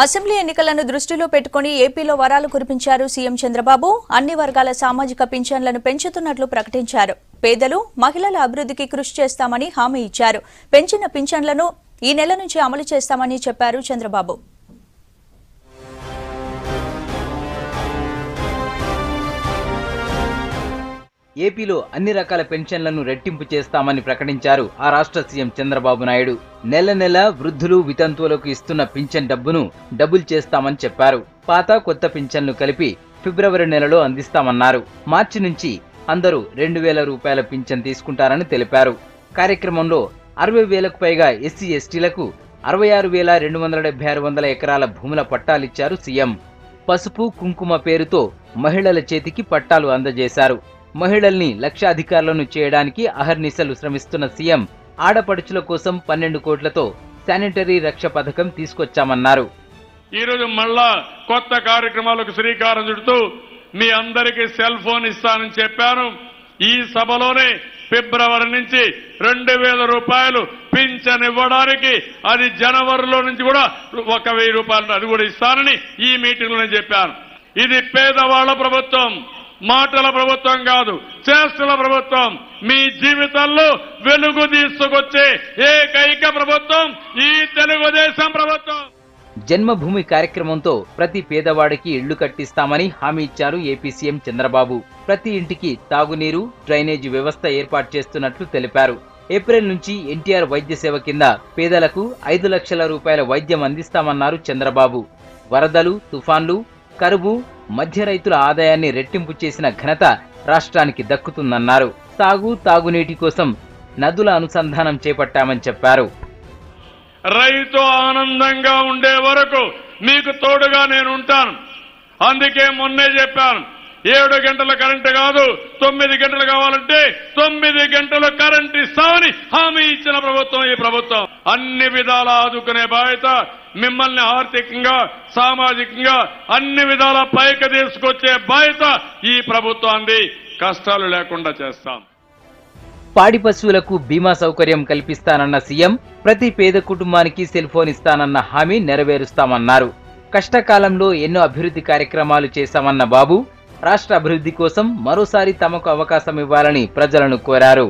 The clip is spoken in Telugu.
అసెంబ్లీ ఎన్నికలను దృష్టిలో పెట్టుకుని ఏపీలో వరాలు కురిపించారు సీఎం చంద్రబాబు. అన్ని వర్గాల సామాజిక పింఛన్లను పెంచుతున్నట్లు ప్రకటించారు. పేదలు, మహిళల అభివృద్ధికి కృషి చేస్తామని హామీ ఇచ్చారు. పెంచిన పింఛన్లను ఈ నెల నుంచి అమలు చేస్తామని చెప్పారు చంద్రబాబు. ఏపీలో అన్ని రకాల పెన్షన్లను రెట్టింపు చేస్తామని ప్రకటించారు ఆ రాష్ట్ర సీఎం చంద్రబాబు నాయుడు. నెల నెల వృద్ధులు, వితంతువులకు ఇస్తున్న పింఛన్ డబ్బును డబుల్ చేస్తామని చెప్పారు. పాత కొత్త పింఛన్లు కలిపి ఫిబ్రవరి నెలలో అందిస్తామన్నారు. మార్చి నుంచి అందరూ 2,000 రూపాయల పింఛన్ తీసుకుంటారని తెలిపారు. కార్యక్రమంలో 60,000కు పైగా ఎస్సీ ఎస్టీలకు 66,276 ఎకరాల భూముల పట్టాలిచ్చారు సీఎం. పసుపు, కుంకుమ పేరుతో మహిళల చేతికి పట్టాలు అందజేశారు. మహిళల్ని లక్షాధికారులను చేయడానికి అహర్నిశలు శ్రమిస్తున్న సీఎం ఆడపడుచుల కోసం 12 కోట్లతో శానిటరీ రక్ష పథకం తీసుకొచ్చామన్నారు. ఈరోజు మళ్ళా కొత్త కార్యక్రమాలకు శ్రీకారం చుడుతూ మీ అందరికీ సెల్ ఫోన్ ఇస్తానని చెప్పాను. ఈ సభలోనే ఫిబ్రవరి నుంచి 2,000 రూపాయలు పింఛన్ ఇవ్వడానికి, అది జనవరిలో నుంచి కూడా 1,000 రూపాయలు అది కూడా ఇస్తానని ఈ మీటింగ్ లో చెప్పాను. ఇది పేదవాళ్ల ప్రభుత్వం, మాటల ప్రభుత్వం కాదు, చేష్టల ప్రభుత్వం. మీ జీవితాల్లో వెలుగు తీసుకొచ్చే ఏకైక ప్రభుత్వం ఈ తెలుగుదేశం ప్రభుత్వం. జన్మభూమి కార్యక్రమంతో ప్రతి పేదవాడికి ఇళ్లు కట్టిస్తామని హామీ ఇచ్చారు ఏపీ సీఎం చంద్రబాబు. ప్రతి ఇంటికి తాగునీరు, డ్రైనేజీ వ్యవస్థ ఏర్పాటు చేస్తున్నట్లు తెలిపారు. ఏప్రిల్ నుంచి ఎన్టీఆర్ వైద్య సేవ కింద పేదలకు 5 లక్షల రూపాయల వైద్యం అందిస్తామన్నారు చంద్రబాబు. వరదలు, తుఫాన్లు, కరువు మధ్య రైతుల ఆదాయాన్ని రెట్టింపు చేసిన ఘనత రాష్ట్రానికి దక్కుతుందన్నారు. తాగునీటి కోసం నదుల అనుసంధానం చేపట్టామని చెప్పారు. రైతు ఆనందంగా ఉండే వరకు మీకు తోడుగా నేను ఉంటాను. అందుకే మొన్నే చెప్పాను, 7 గంటల కరెంటు కాదు 9 గంటలు కావాలంటే 9 గంటల కరెంటు ఇస్తామని హామీ ఇచ్చిన ప్రభుత్వం ఈ ప్రభుత్వం. అన్ని విధాల ఆదుకునే బాధ్యత, మిమ్మల్ని ఆర్థికంగా, సామాజికంగా అన్ని విధాల పైకి తీసుకొచ్చే బాధ్యత ఈ ప్రభుత్వాన్ని. కష్టాలు లేకుండా చేస్తాం. పాడి పశువులకు బీమా సౌకర్యం కల్పిస్తానన్న సీఎం ప్రతి పేద కుటుంబానికి సెల్ ఫోన్ ఇస్తానన్న హామీ నెరవేరుస్తామన్నారు. కష్టకాలంలో ఎన్నో అభివృద్ధి కార్యక్రమాలు చేశామన్న బాబు రాష్ట్ర అభివృద్ధి కోసం మరోసారి తమకు అవకాశం ఇవ్వాలని ప్రజలను కోరారు.